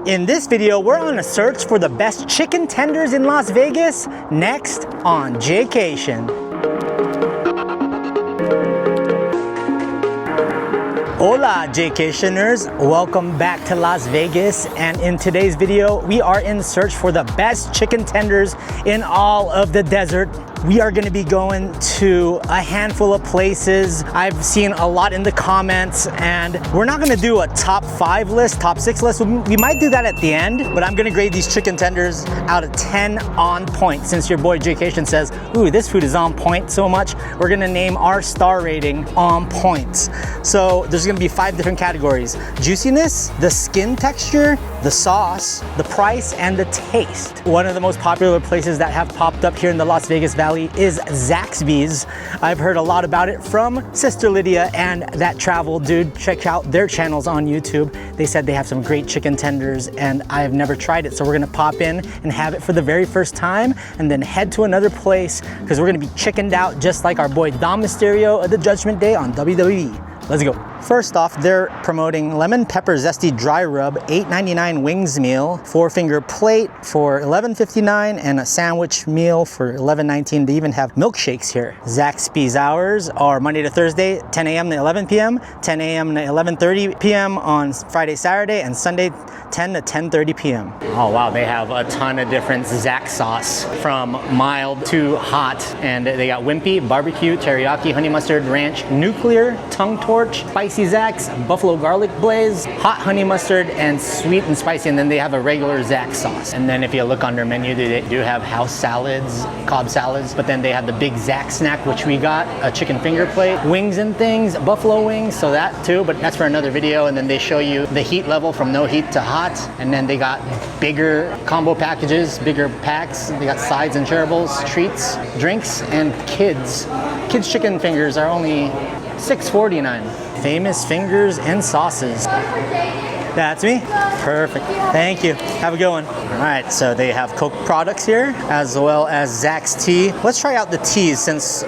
In this video, we're on a search for the best chicken tenders in Las Vegas, next on Jaycation. Hola Jaycationers, welcome back to Las Vegas, and in today's video we are in search for the best chicken tenders in all of the desert. We are going to be going to a handful of places. I've seen a lot in the comments, and we're not going to do a top 5 list, top 6 list. We might do that at the end, but I'm going to grade these chicken tenders out of 10 on point. Since your boy Jaycation says, ooh, this food is on point so much, we're going to name our star rating on points. So there's going to be 5 different categories: juiciness, the skin texture, the sauce, the price, and the taste. One of the most popular places that have popped up here in the Las Vegas Valley is Zaxby's. I've heard a lot about it from Sister Lydia and that travel dude. Check out their channels on YouTube. They said they have some great chicken tenders, and I've never tried it, so we're gonna pop in and have it for the very first time and then head to another place because we're gonna be chickened out just like our boy Dom Mysterio of the Judgment Day on WWE. Let's go. First off, they're promoting lemon pepper zesty dry rub, $8.99 wings meal, 4-finger plate for $11.59, and a sandwich meal for $11.19. They even have milkshakes here. Zaxby's hours are Monday to Thursday, 10 a.m. to 11 p.m., 10 a.m. to 11:30 p.m. on Friday, Saturday, and Sunday, 10 to 10:30 p.m. Oh wow, they have a ton of different Zax sauce, from mild to hot, and they got wimpy, barbecue, teriyaki, honey mustard, ranch, nuclear, tongue torch, spicy Zax, buffalo garlic blaze, hot honey mustard, and sweet and spicy. And then they have a regular Zax sauce. And then if you look on their menu, they do have house salads, Cobb salads, but then they have the big Zax snack, which we got, a chicken finger plate, wings and things, buffalo wings, so that too, but that's for another video. And then they show you the heat level from no heat to hot. And then they got bigger combo packages, bigger packs. They got sides and shareables, treats, drinks, and kids. Kids chicken fingers are only $6.49. Famous fingers and sauces. That's me? Perfect. Thank you. Have a good one. All right, so they have Coke products here, as well as Zax tea. Let's try out the teas since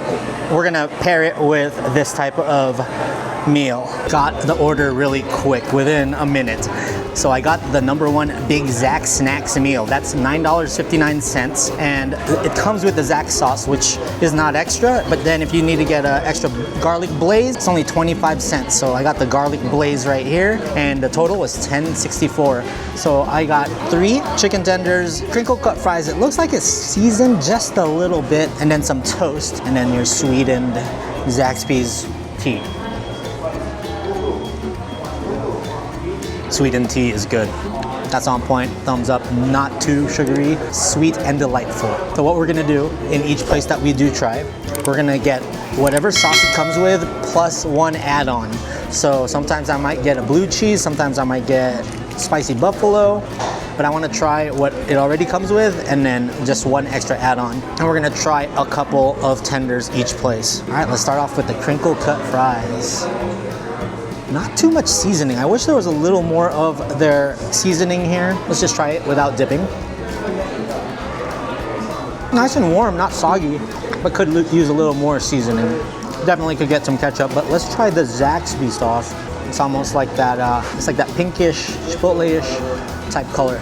we're gonna pair it with this type of meal. Got the order really quick, within a minute. So I got the #1 Big Zax Snacks meal. That's $9.59, and it comes with the Zax sauce, which is not extra, but then if you need to get an extra garlic blaze, it's only 25 cents. So I got the garlic blaze right here, and the total was $10.64. So I got 3 chicken tenders, crinkle cut fries. It looks like it's seasoned just a little bit, and then some toast, and then your sweetened Zaxby's tea. Sweetened tea is good. That's on point, thumbs up, not too sugary, sweet and delightful. So what we're gonna do in each place that we do try, we're gonna get whatever sauce it comes with plus 1 add-on. So sometimes I might get a blue cheese, sometimes I might get spicy buffalo, but I wanna try what it already comes with and then just 1 extra add-on. And we're gonna try a couple of tenders each place. All right, let's start off with the crinkle cut fries. Not too much seasoning. I wish there was a little more of their seasoning here. Let's just try it without dipping. Nice and warm, not soggy, but could use a little more seasoning. Definitely could get some ketchup, but let's try the Zaxby sauce. It's almost like that, it's like that pinkish, chipotle-ish type color.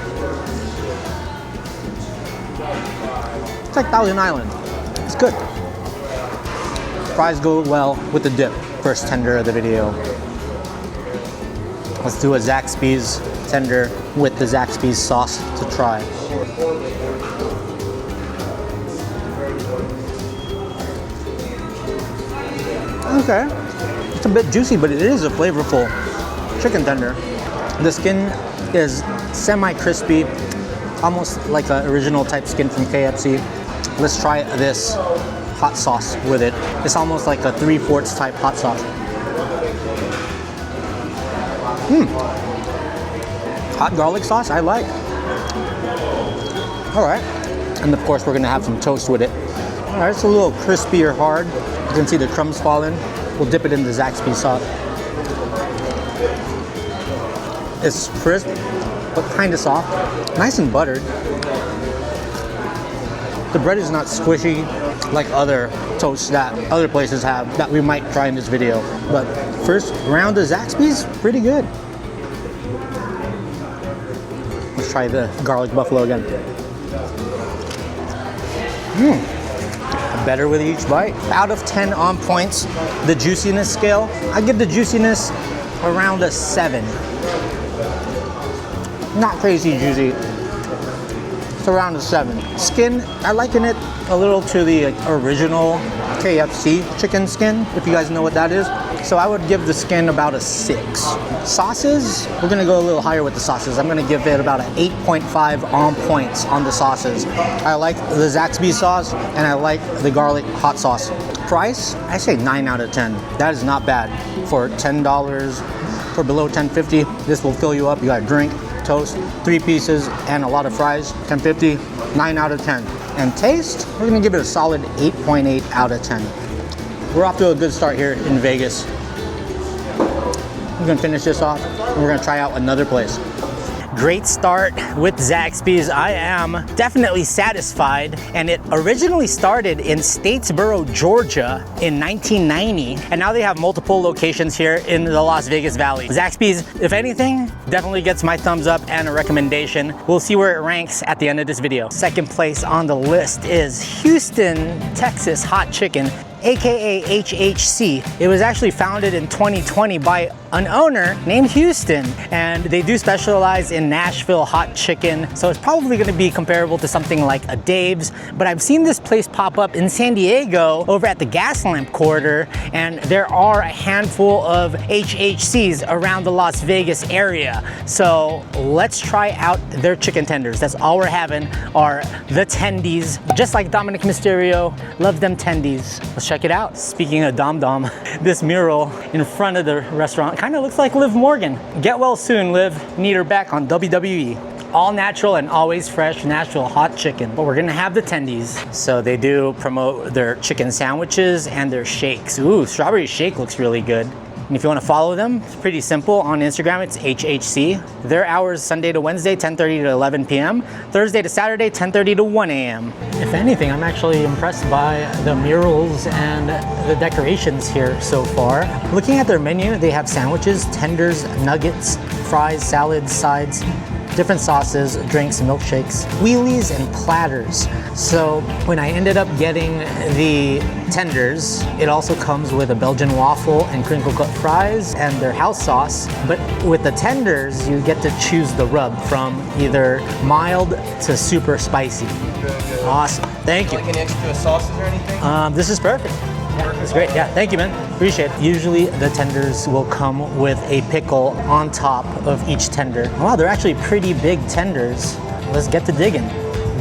It's like Thousand Island. It's good. Fries go well with the dip. First tender of the video. Let's do a Zaxby's tender with the Zaxby's sauce to try. Okay, it's a bit juicy, but it is a flavorful chicken tender. The skin is semi-crispy, almost like an original type skin from KFC. Let's try this hot sauce with it. It's almost like a 3/4 type hot sauce. Hot garlic sauce, I like. All right, and of course we're gonna have some toast with it. All right, it's a little crispy or hard. You can see the crumbs falling. We'll dip it in the Zaxby sauce. It's crisp, but kind of soft. Nice and buttered. The bread is not squishy like other toasts that other places have that we might try in this video. But first round of Zaxby's, pretty good. try the garlic buffalo again. Better with each bite. Out of 10 on points, the juiciness scale, I give the juiciness around a 7. Not crazy juicy. It's around a 7. Skin, I liken it a little to the original KFC chicken skin, if you guys know what that is. So I would give the skin about a 6. Sauces, we're gonna go a little higher with the sauces. I'm gonna give it about an 8.5 on points on the sauces. I like the Zaxby's sauce and I like the garlic hot sauce. Price, I say 9 out of 10. That is not bad. For $10, for below $10.50, this will fill you up. You got a drink, toast, 3 pieces, and a lot of fries. $10.50, 9 out of 10. And taste, we're gonna give it a solid 8.8 out of 10. We're off to a good start here in Vegas. We're gonna finish this off and we're gonna try out another place. Great start with Zaxby's. I am definitely satisfied, and it originally started in Statesboro, Georgia in 1990, and now they have multiple locations here in the Las Vegas Valley. Zaxby's, if anything, definitely gets my thumbs up and a recommendation. We'll see where it ranks at the end of this video. Second place on the list is Houston, Texas Hot Chicken, aka HHC. It was actually founded in 2020 by an owner named Houston, and they do specialize in Nashville hot chicken, so it's probably going to be comparable to something like a Dave's. But I've seen this place pop up in San Diego over at the Gaslamp Quarter, and there are a handful of HHCs around the Las Vegas area. So let's try out their chicken tenders. That's all we're having are the Tendies. Just like Dominic Mysterio, love them Tendies. Let's check it out. Speaking of Dom Dom, this mural in front of the restaurant kind of looks like Liv Morgan. Get well soon, Liv. Need her back on WWE. All natural and always fresh Nashville hot chicken. But we're gonna have the Tendies. So they do promote their chicken sandwiches and their shakes. Ooh, strawberry shake looks really good. And if you want to follow them, it's pretty simple. On Instagram, it's HHC. Their hours Sunday to Wednesday, 10:30 to 11 p.m. Thursday to Saturday, 10:30 to 1 a.m. If anything, I'm actually impressed by the murals and the decorations here so far. Looking at their menu, they have sandwiches, tenders, nuggets, fries, salads, sides, different sauces, drinks, milkshakes, wheelies, and platters. So when I ended up getting the tenders, it also comes with a Belgian waffle and crinkle cut fries and their house sauce. But with the tenders, you get to choose the rub from either mild to super spicy. Awesome, thank you. Like any extra sauces or anything? This is perfect. Yeah, that's great. Yeah, thank you, man. Appreciate it. Usually the tenders will come with a pickle on top of each tender. Wow, they're actually pretty big tenders. Let's get to digging.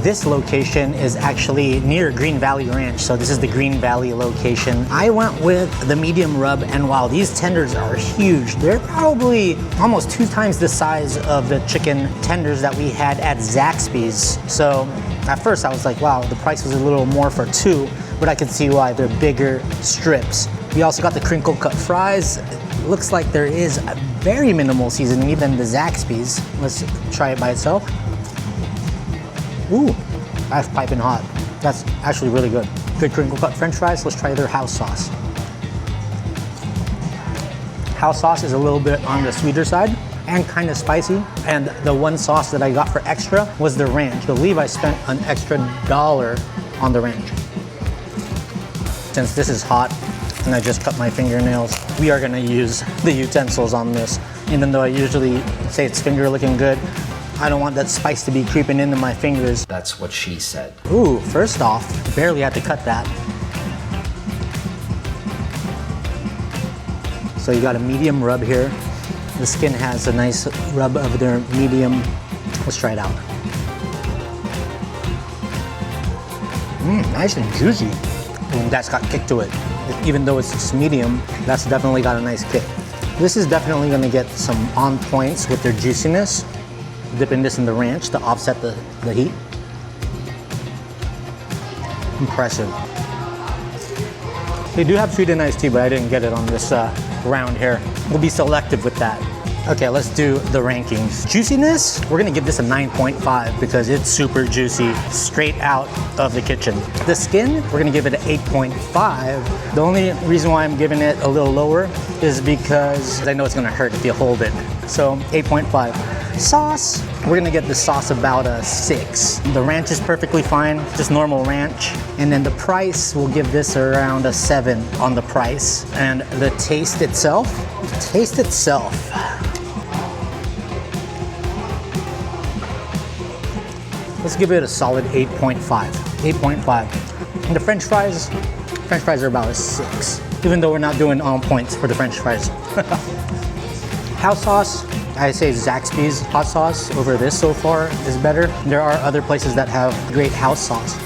This location is actually near Green Valley Ranch, so this is the Green Valley location. I went with the medium rub, and while these tenders are huge, they're probably almost 2 times the size of the chicken tenders that we had at Zaxby's. So at first I was like, wow, the price was a little more for 2, but I can see why. They're bigger strips. We also got the crinkle cut fries. It looks like there is a very minimal seasoning, even the Zaxby's. Let's try it by itself. Ooh, that's piping hot. That's actually really good. Good crinkle cut french fries. Let's try their house sauce. House sauce is a little bit on the sweeter side and kind of spicy. And the one sauce that I got for extra was the ranch. I believe I spent an extra $1 on the ranch. Since this is hot and I just cut my fingernails, we are gonna use the utensils on this. Even though I usually say it's finger looking good, I don't want that spice to be creeping into my fingers. That's what she said. Ooh, first off, barely had to cut that. So you got a medium rub here. The skin has a nice rub of their medium. Let's try it out. Nice and juicy. Ooh, that's got kick to it. Even though it's just medium, that's definitely got a nice kick. This is definitely gonna get some on points with their juiciness. Dipping this in the ranch to offset the heat. Impressive. They do have sweet and iced tea, but I didn't get it on this round here. We'll be selective with that. Okay, let's do the rankings. Juiciness, we're gonna give this a 9.5 because it's super juicy, straight out of the kitchen. The skin, we're gonna give it an 8.5. The only reason why I'm giving it a little lower is because I know it's gonna hurt if you hold it. So 8.5. Sauce, we're gonna get the sauce about a 6. The ranch is perfectly fine, just normal ranch. And then the price, we'll give this around a 7 on the price. And the taste itself, let's give it a solid 8.5. 8.5. And the French fries are about a 6. Even though we're not doing on points for the French fries. House sauce, I say Zaxby's hot sauce over this so far is better. There are other places that have great house sauce.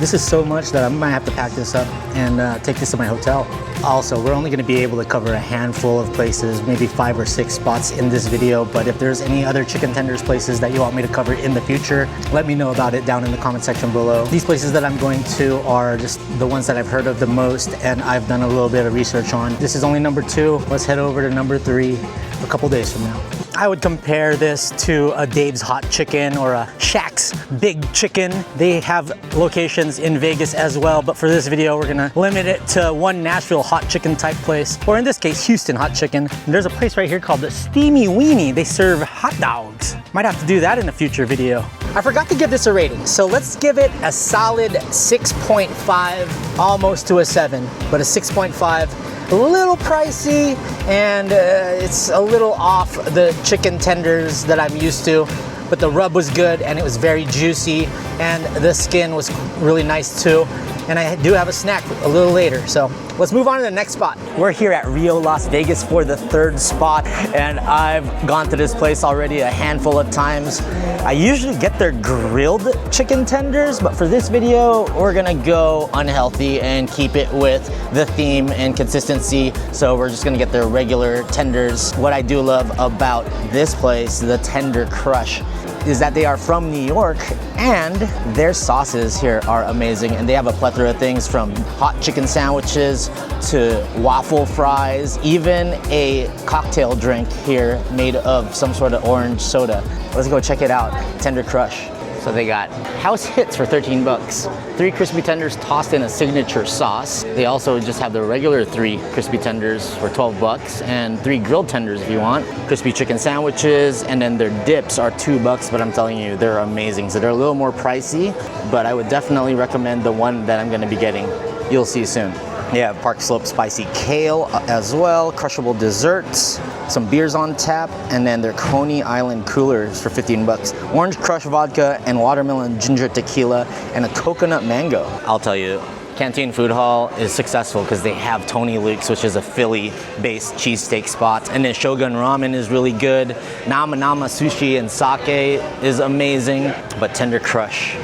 This is so much that I might have to pack this up and take this to my hotel. Also, we're only going to be able to cover a handful of places, maybe 5 or 6 spots in this video, but if there's any other chicken tenders places that you want me to cover in the future, let me know about it down in the comment section below. These places that I'm going to are just the ones that I've heard of the most and I've done a little bit of research on. This is only number 2. Let's head over to number 3 a couple days from now. I would compare this to a Dave's Hot Chicken or a Shaq's Big Chicken. They have locations in Vegas as well, but for this video, we're gonna limit it to one Nashville hot chicken type place, or in this case, Houston Hot Chicken. And there's a place right here called the Steamy Weenie. They serve hot dogs. Might have to do that in a future video. I forgot to give this a rating, so let's give it a solid 6.5, almost to a 7, but a 6.5. A little pricey, and it's a little off the chicken tenders that I'm used to, but the rub was good and it was very juicy and the skin was really nice too. And I do have a snack a little later, so let's move on to the next spot. We're here at Rio, Las Vegas for the 3rd spot, and I've gone to this place already a handful of times. I usually get their grilled chicken tenders, but for this video, we're gonna go unhealthy and keep it with the theme and consistency. So we're just gonna get their regular tenders. What I do love about this place, the Tender Crush, is that they are from New York and their sauces here are amazing, and they have a plethora of things from hot chicken sandwiches to waffle fries, even a cocktail drink here made of some sort of orange soda. Let's go check it out. Tender Crush. So they got house hits for 13 bucks. 3 crispy tenders tossed in a signature sauce. They also just have the regular 3 crispy tenders for 12 bucks and 3 grilled tenders if you want. Crispy chicken sandwiches, and then their dips are 2 bucks, but I'm telling you, they're amazing. So they're a little more pricey, but I would definitely recommend the one that I'm gonna be getting. You'll see soon. They have Park Slope Spicy Kale as well, crushable desserts, some beers on tap, and then their Coney Island coolers for 15 bucks. Orange Crush vodka and watermelon ginger tequila and a coconut mango. I'll tell you, Canteen Food Hall is successful because they have Tony Luke's, which is a Philly-based cheesesteak spot. And then Shogun Ramen is really good. Nama Nama Sushi and Sake is amazing, but Tender Crush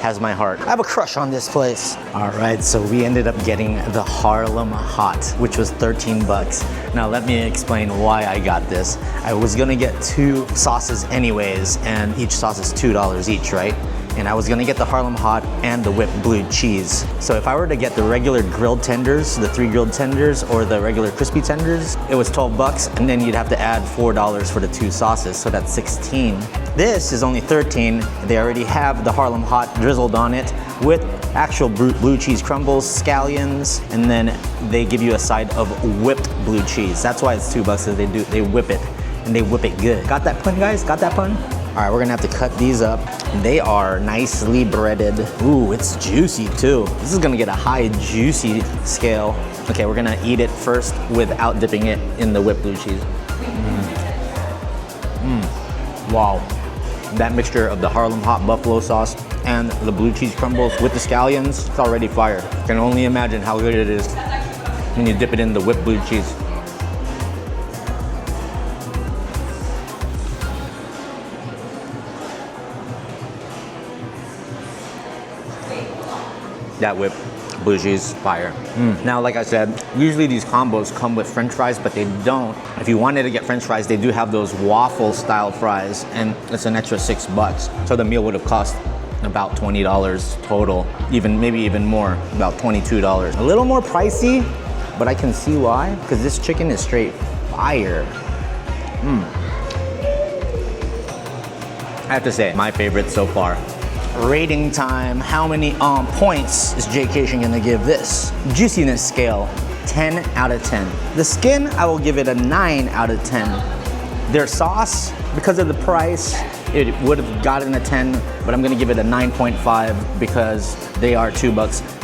has my heart. I have a crush on this place. All right, so we ended up getting the Harlem Hot, which was 13 bucks. Now let me explain why I got this. I was gonna get 2 sauces anyways, and each sauce is $2 each, right? And I was gonna get the Harlem Hot and the whipped blue cheese. So if I were to get the regular grilled tenders, the 3 grilled tenders, or the regular crispy tenders, it was 12 bucks, and then you'd have to add $4 for the 2 sauces, so that's 16. This is only 13. They already have the Harlem Hot drizzled on it with actual blue cheese crumbles, scallions, and then they give you a side of whipped blue cheese. That's why it's 2 bucks, is they whip it, and they whip it good. Got that pun, guys? Got that pun? All right, we're gonna have to cut these up. They are nicely breaded. Ooh, it's juicy too. This is gonna get a high juicy scale. Okay, we're gonna eat it first without dipping it in the whipped blue cheese. Wow. That mixture of the Harlem Hot buffalo sauce and the blue cheese crumbles with the scallions, it's already fire. I can only imagine how good it is when you dip it in the whipped blue cheese. That whipped blue cheese, fire. Now, like I said, usually these combos come with French fries, but they don't. If you wanted to get French fries, they do have those waffle style fries, and it's an extra 6 bucks. So the meal would have cost about $20 total, maybe even more, about $22. A little more pricey, but I can see why, because this chicken is straight fire. I have to say, my favorite so far. Rating time. How many points is Jaycation gonna give this? Juiciness scale, 10 out of 10. The skin, I will give it a 9 out of 10. Their sauce, Because of the price, it would have gotten a 10, but I'm gonna give it a 9.5 because they are $2,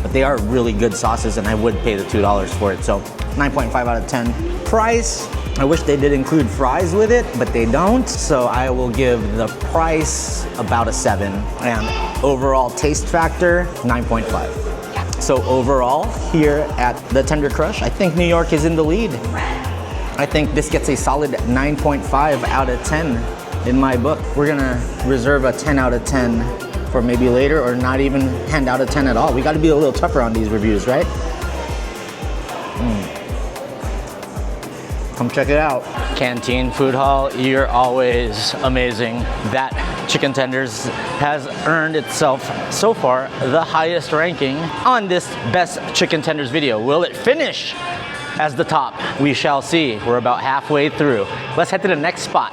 but they are really good sauces and I would pay the $2 for it. So 9.5 out of 10. Price, I wish they did include fries with it, but they don't. So I will give the price about a 7. And overall taste factor, 9.5. So overall, here at the Tender Crush, I think New York is in the lead. I think this gets a solid 9.5 out of 10 in my book. We're gonna reserve a 10 out of 10 for maybe later, or not even 10 out of 10 at all. We gotta be a little tougher on these reviews, right? Come check it out. Canteen Food Hall, you're always amazing. That chicken tenders has earned itself so far the highest ranking on this best chicken tenders video. Will it finish as the top? We shall see. We're about halfway through. Let's head to the next spot.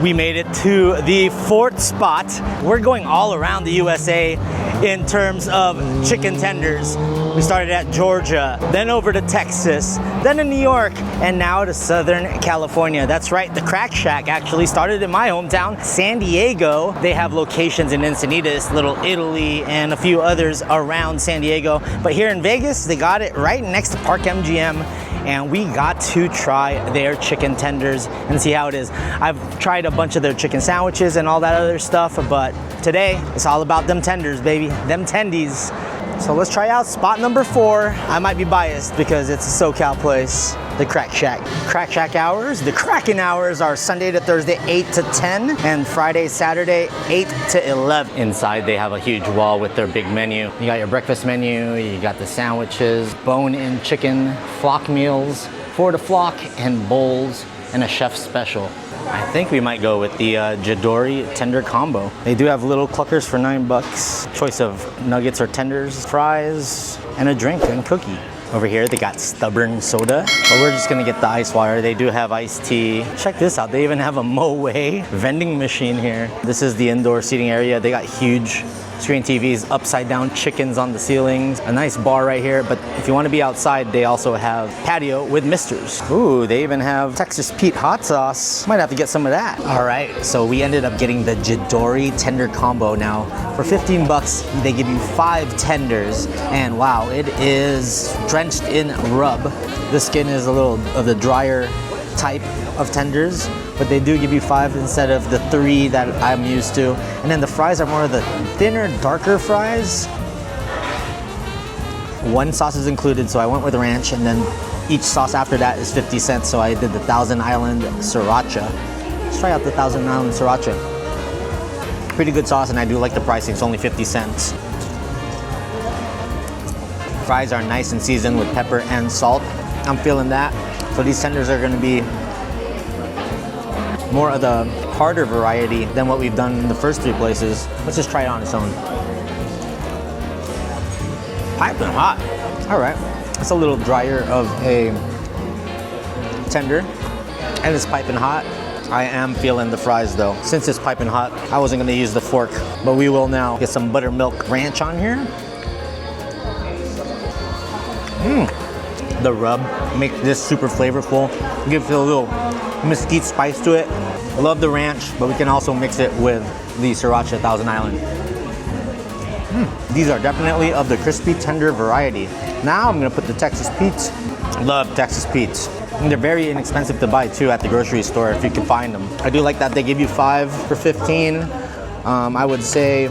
We made it to the 4th spot. We're going all around the USA in terms of chicken tenders. We started at Georgia, then over to Texas, then to New York, and now to Southern California. That's right, the Crack Shack actually started in my hometown, San Diego. They have locations in Encinitas, Little Italy, and a few others around San Diego. But here in Vegas, they got it right next to Park MGM, and we got to try their chicken tenders and see how it is. I've tried a bunch of their chicken sandwiches and all that other stuff, but today it's all about them tenders, baby, them tendies. So let's try out spot number 4. I might be biased because it's a SoCal place, the Crack Shack. Crack Shack hours, the Kraken hours are Sunday to Thursday 8 to 10 and Friday, Saturday 8 to 11. Inside they have a huge wall with their big menu. You got your breakfast menu, you got the sandwiches, bone-in chicken, flock meals, 4 to flock, and bowls, and a chef special. I think we might go with the Jaydaheat tender combo. They do have little cluckers for $9. Choice of nuggets or tenders, fries, and a drink and cookie. Over here, they got stubborn soda, but we're just gonna get the ice water. They do have iced tea. Check this out, they even have a Moe vending machine here. This is the indoor seating area. They got huge screen TVs, upside down chickens on the ceilings, a nice bar right here. But if you want to be outside, they also have patio with misters. Ooh, they even have Texas Pete hot sauce. Might have to get some of that. All right, so we ended up getting the Jaydaheat tender combo. Now for $15, they give you 5 tenders, and wow, it is drenched in rub. The skin is a little of the drier type of tenders, but they do give you 5 instead of the 3 that I'm used to. And then the fries are more of the thinner, darker fries. 1 sauce is included, so I went with ranch, and then each sauce after that is 50 cents, so I did the Thousand Island Sriracha. Let's try out the Thousand Island Sriracha. Pretty good sauce, and I do like the pricing. It's only 50 cents. Fries are nice and seasoned with pepper and salt. I'm feeling that. So these tenders are gonna be more of the harder variety than what we've done in the first 3 places. Let's just try it on its own. Piping hot. All right, it's a little drier of a tender, and it's piping hot. I am feeling the fries though. Since it's piping hot, I wasn't gonna use the fork, but we will now get some buttermilk ranch on here. The rub makes this super flavorful. Gives it a little mesquite spice to it. Love the ranch, but we can also mix it with the Sriracha Thousand Island. These are definitely of the crispy tender variety. Now I'm gonna put the Texas Pete's. Love Texas Pete's. And they're very inexpensive to buy too at the grocery store if you can find them. I do like that they give you 5 for 15. I would say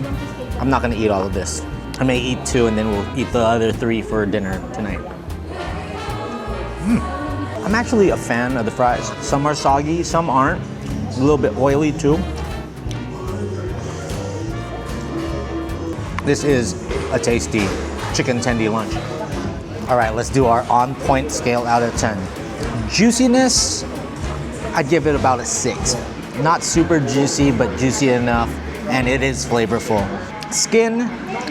I'm not gonna eat all of this. I may eat 2 and then we'll eat the other 3 for dinner tonight. I'm actually a fan of the fries. Some are soggy, some aren't. A little bit oily too. This is a tasty chicken tendy lunch. All right, let's do our on point scale out of 10. Juiciness, I'd give it about a 6. Not super juicy, but juicy enough, and it is flavorful. Skin,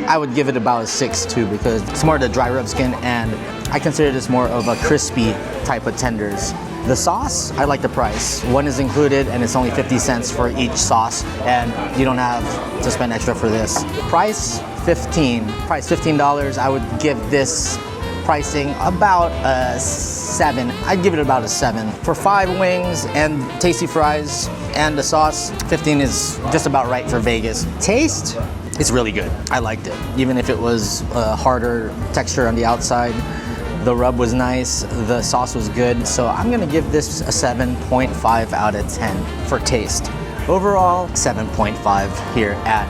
I would give it about a 6 too, because it's more of the dry rub skin, and I consider this more of a crispy type of tenders. The sauce, I like the price. 1 is included, and it's only 50 cents for each sauce, and you don't have to spend extra for this. Price, $15. I would give this pricing, about a 7. I'd give it about a 7. For 5 wings and tasty fries and the sauce, 15 is just about right for Vegas. Taste, it's really good. I liked it. Even if it was a harder texture on the outside, the rub was nice, the sauce was good. So I'm gonna give this a 7.5 out of 10 for taste. Overall, 7.5 here at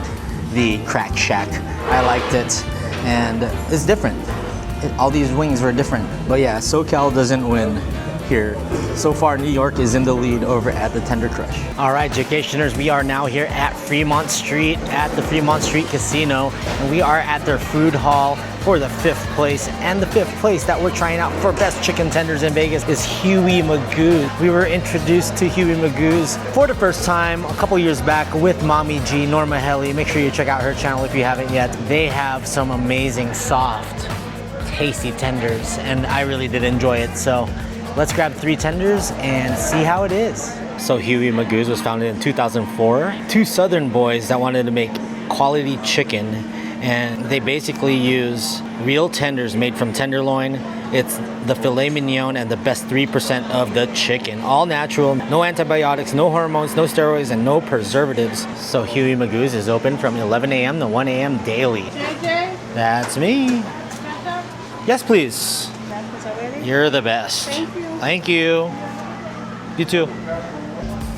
the Crack Shack. I liked it, and it's different. All these wings were different. But yeah, SoCal doesn't win here. So far, New York is in the lead over at the Tender Crush. All right, Jaycationers, we are now here at Fremont Street at the Fremont Street Casino, and we are at their food hall for the 5th place. And the 5th place that we're trying out for best chicken tenders in Vegas is Huey Magus. We were introduced to Huey Magus for the first time a couple years back with Mommy G, Norma Helly. Make sure you check out her channel if you haven't yet. They have some amazing, soft, tasty tenders, and I really did enjoy it. So let's grab 3 tenders and see how it is. So Huey Magus was founded in 2004. 2 Southern boys that wanted to make quality chicken, and they basically use real tenders made from tenderloin. It's the filet mignon and the best 3% of the chicken. All natural, no antibiotics, no hormones, no steroids, and no preservatives. So Huey Magus is open from 11 a.m. to 1 a.m. daily. JJ? That's me. Yes, please. You're the best. Thank you. Thank you. You too.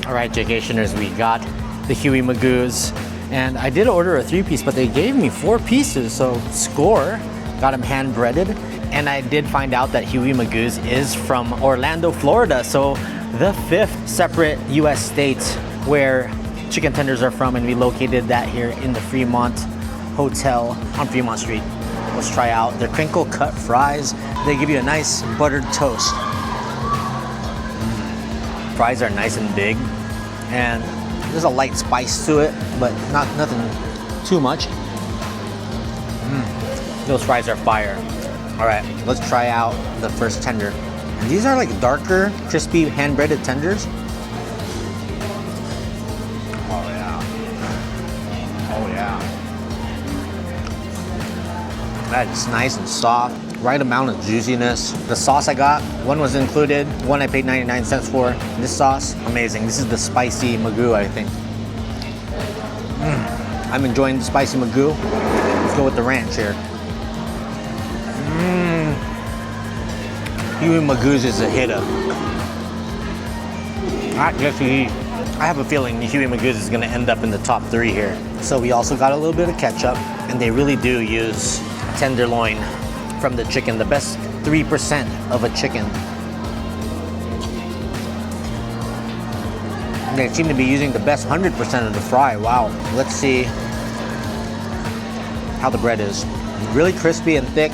All right, Jaycationers, we got the Huey Magus, and I did order a 3-piece, but they gave me 4 pieces, so score. Got them hand breaded, and I did find out that Huey Magus is from Orlando, Florida, so the 5th separate U.S. state where chicken tenders are from, and we located that here in the Fremont Hotel on Fremont Street. Let's try out their crinkle cut fries. They give you a nice buttered toast. Fries are nice and big, and there's a light spice to it, but nothing too much. Those fries are fire. All right, let's try out the first tender. And these are like darker, crispy, hand-breaded tenders. Oh yeah. Oh yeah. That's nice and soft, right amount of juiciness. The sauce I got, one was included, one I paid 99 cents for. This sauce, amazing. This is the spicy Magus, I think. I'm enjoying the spicy Magus. Let's go with the ranch here. Huey Magus is a hitter. Not just to eat. I have a feeling Huey Magus is gonna end up in the top 3 here. So we also got a little bit of ketchup, and they really do use tenderloin from the chicken, the best 3% of a chicken. And they seem to be using the best 100% of the fry. Wow. Let's see how the bread is. Really crispy and thick.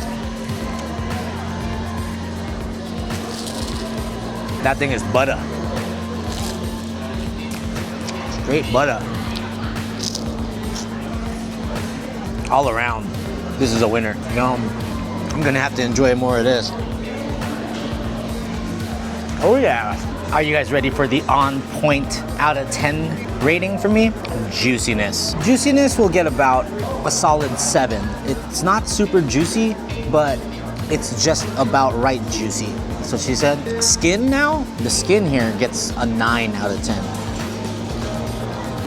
That thing is butter. Straight butter. All around, this is a winner. Yum. I'm gonna have to enjoy more of this. Oh yeah. Are you guys ready for the on point out of 10 rating for me? Juiciness. Juiciness will get about a solid 7. It's not super juicy, but it's just about right juicy. So she said. Skin now? The skin here gets a 9 out of 10.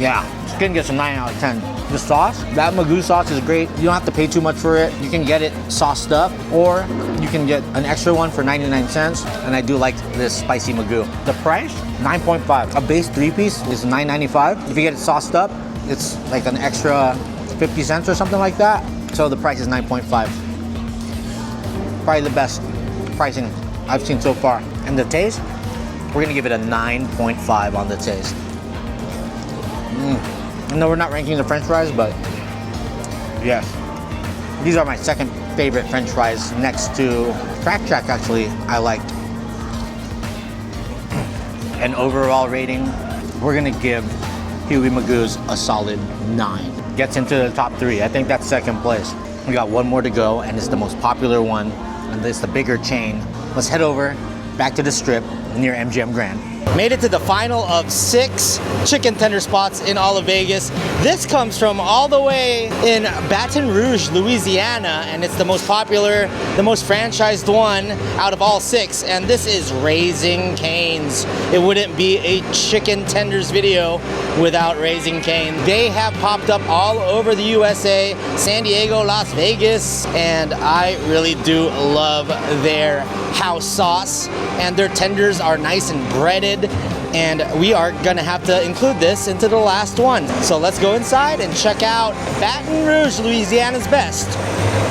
Yeah, skin gets a 9 out of 10. The sauce, that Magus sauce is great. You don't have to pay too much for it. You can get it sauced up, or you can get an extra one for 99 cents. And I do like this spicy Magus. The price, 9.5. A base 3-piece is $9.95. If you get it sauced up, it's like an extra 50 cents or something like that. So the price is 9.5. Probably the best pricing I've seen so far. And the taste, we're gonna give it a 9.5 on the taste. I know we're not ranking the French fries, but yes. These are my second favorite French fries next to Crack Shack, actually, I liked. An overall rating, we're gonna give Huey Magus a solid 9. Gets into the top 3. I think that's second place. We got one more to go, and it's the most popular one, and it's the bigger chain. Let's head over back to the strip near MGM Grand. Made it to the final of 6 chicken tender spots in all of Vegas. This comes from all the way in Baton Rouge, Louisiana, and it's the most popular, the most franchised one out of all 6, and this is Raising Cane's. It wouldn't be a chicken tenders video without Raising Cane. They have popped up all over the USA, San Diego, Las Vegas, and I really do love their house sauce, and their tenders are nice and breaded, and we are gonna have to include this into the last one. So let's go inside and check out Baton Rouge, Louisiana's best,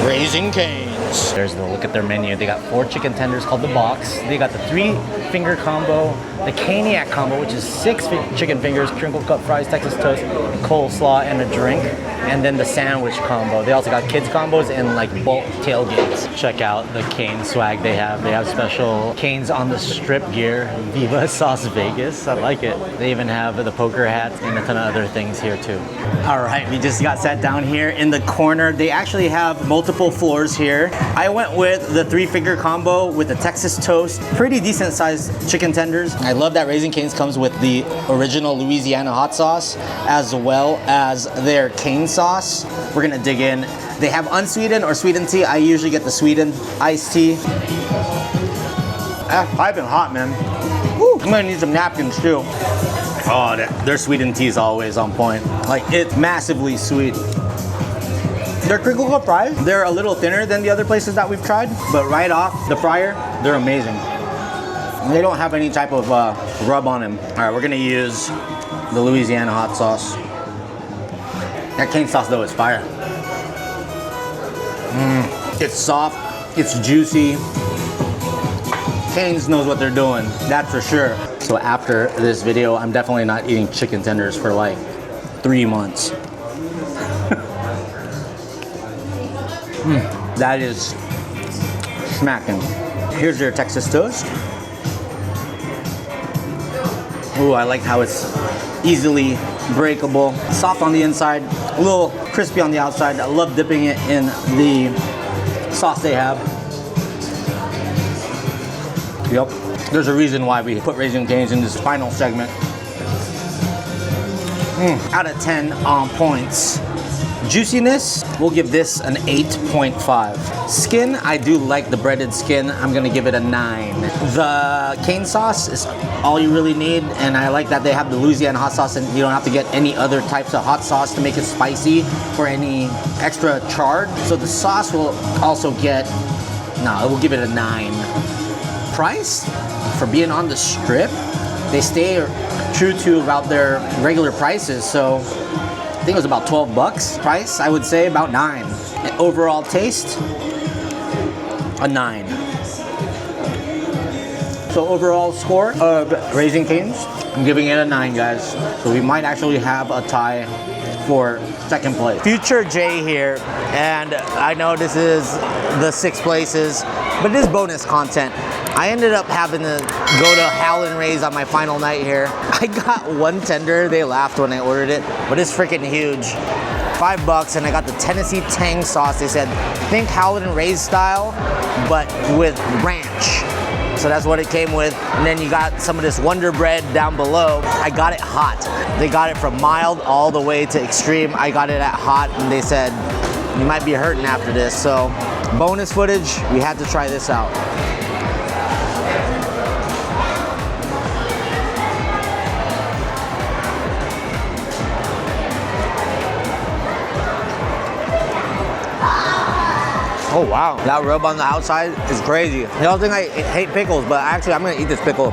Raising Cane's. There's the look at their menu. They got 4 chicken tenders called the box. They got the 3-finger combo, the Caniac combo, which is 6 chicken fingers, crinkle cut fries, Texas toast, coleslaw, and a drink. And then the sandwich combo. They also got kids combos and like bulk tailgates. Check out the cane swag they have. They have special canes on the strip gear. Viva Sauce Vegas. I like it. They even have the poker hats and a ton of other things here too. All right, we just got sat down here in the corner. They actually have multiple floors here. I went with the 3-finger combo with the Texas toast. Pretty decent sized chicken tenders. I love that Raising Cane's comes with the original Louisiana hot sauce as well as their cane sauce. We're gonna dig in. They have unsweetened or sweetened tea. I usually get the sweetened iced tea. Piping hot, man. Woo. I'm gonna need some napkins too. Oh, their sweetened tea is always on point. Like, it's massively sweet. Their crinkle cut fries, they're a little thinner than the other places that we've tried, but right off the fryer, they're amazing. They don't have any type of rub on them. All right, we're gonna use the Louisiana hot sauce. That cane sauce though is fire. It's soft, it's juicy. Cane's knows what they're doing, that's for sure. So after this video, I'm definitely not eating chicken tenders for like 3 months. That is smacking. Here's your Texas toast. Ooh, I like how it's easily breakable, soft on the inside, a little crispy on the outside. I love dipping it in the sauce they have. Yep, there's a reason why we put Raising Cane's in this final segment. Out of 10 on points. Juiciness, we'll give this an 8.5. Skin, I do like the breaded skin. I'm gonna give it a 9. The cane sauce is all you really need, and I like that they have the Louisiana hot sauce and you don't have to get any other types of hot sauce to make it spicy for any extra charge. So the sauce will also get, no, it will give it a 9. Price, for being on the strip, they stay true to about their regular prices, so I think it was about 12 bucks. Price, I would say about 9. And overall taste, a 9. So overall score of Raising Cane's, I'm giving it a 9, guys. So we might actually have a tie for second place. Future Jay here, and I know this is the 6 places, but it is bonus content. I ended up having to go to Howlin' Rays on my final night here. I got 1 tender. They laughed when I ordered it, but it's freaking huge. $5, and I got the Tennessee Tang sauce. They said, think Howlin' Rays style, but with ranch. So that's what it came with. And then you got some of this Wonder Bread down below. I got it hot. They got it from mild all the way to extreme. I got it at hot, and they said, you might be hurting after this. So bonus footage, we had to try this out. Oh wow, that rub on the outside is crazy. You don't think I hate pickles, but actually I'm gonna eat this pickle.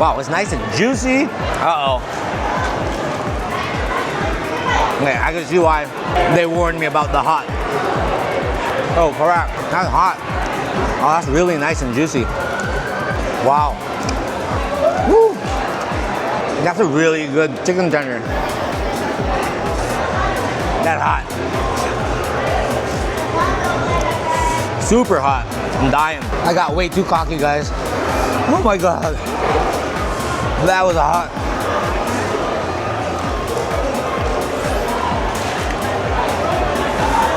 Wow, it's nice and juicy. Uh-oh. Okay, I can see why they warned me about the hot. Oh crap, that's hot. Oh, that's really nice and juicy. Wow. Woo. That's a really good chicken tender. That's hot. Super hot. I'm dying. I got way too cocky, guys. Oh my god. That was hot.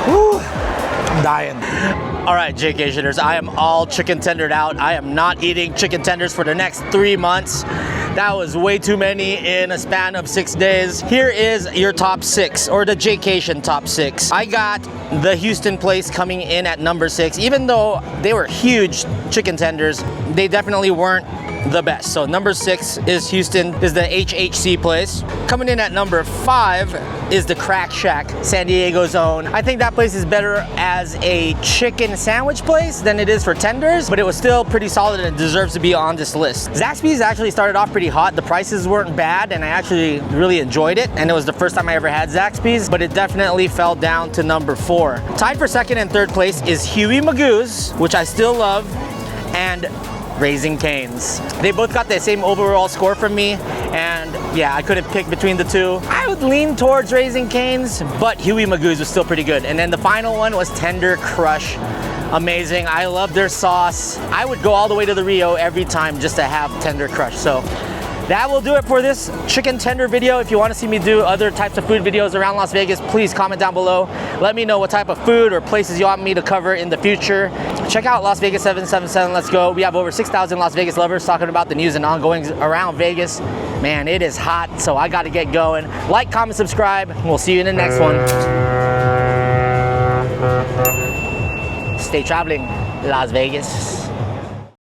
Woo. I'm dying. All right, Jaycationers, I am all chicken tendered out. I am not eating chicken tenders for the next 3 months. That was way too many in a span of 6 days. Here is your top 6, or the Jaycation top 6. I got the Houston place coming in at number 6. Even though they were huge chicken tenders, they definitely weren't the best. So number 6 is Houston, is the HHC place. Coming in at number 5 is the Crack Shack, San Diego's own. I think that place is better as a chicken sandwich place than it is for tenders, but it was still pretty solid and it deserves to be on this list. Zaxby's actually started off pretty hot. The prices weren't bad and I actually really enjoyed it, and it was the first time I ever had Zaxby's, but it definitely fell down to number 4. Tied for 2nd and 3rd place is Huey Magus, which I still love, and Raising Cane's. They both got the same overall score from me, and yeah, I couldn't pick between the two. I would lean towards Raising Cane's, but Huey Magus was still pretty good. And then the final one was Tender Crush. Amazing. I love their sauce. I would go all the way to the Rio every time just to have Tender Crush. So that will do it for this chicken tender video. If you want to see me do other types of food videos around Las Vegas, please comment down below. Let me know what type of food or places you want me to cover in the future. Check out Las Vegas 777. Let's go. We have over 6,000 Las Vegas lovers talking about the news and ongoings around Vegas. Man, it is hot, so I got to get going. Like, comment, subscribe. We'll see you in the next one. Stay traveling, Las Vegas.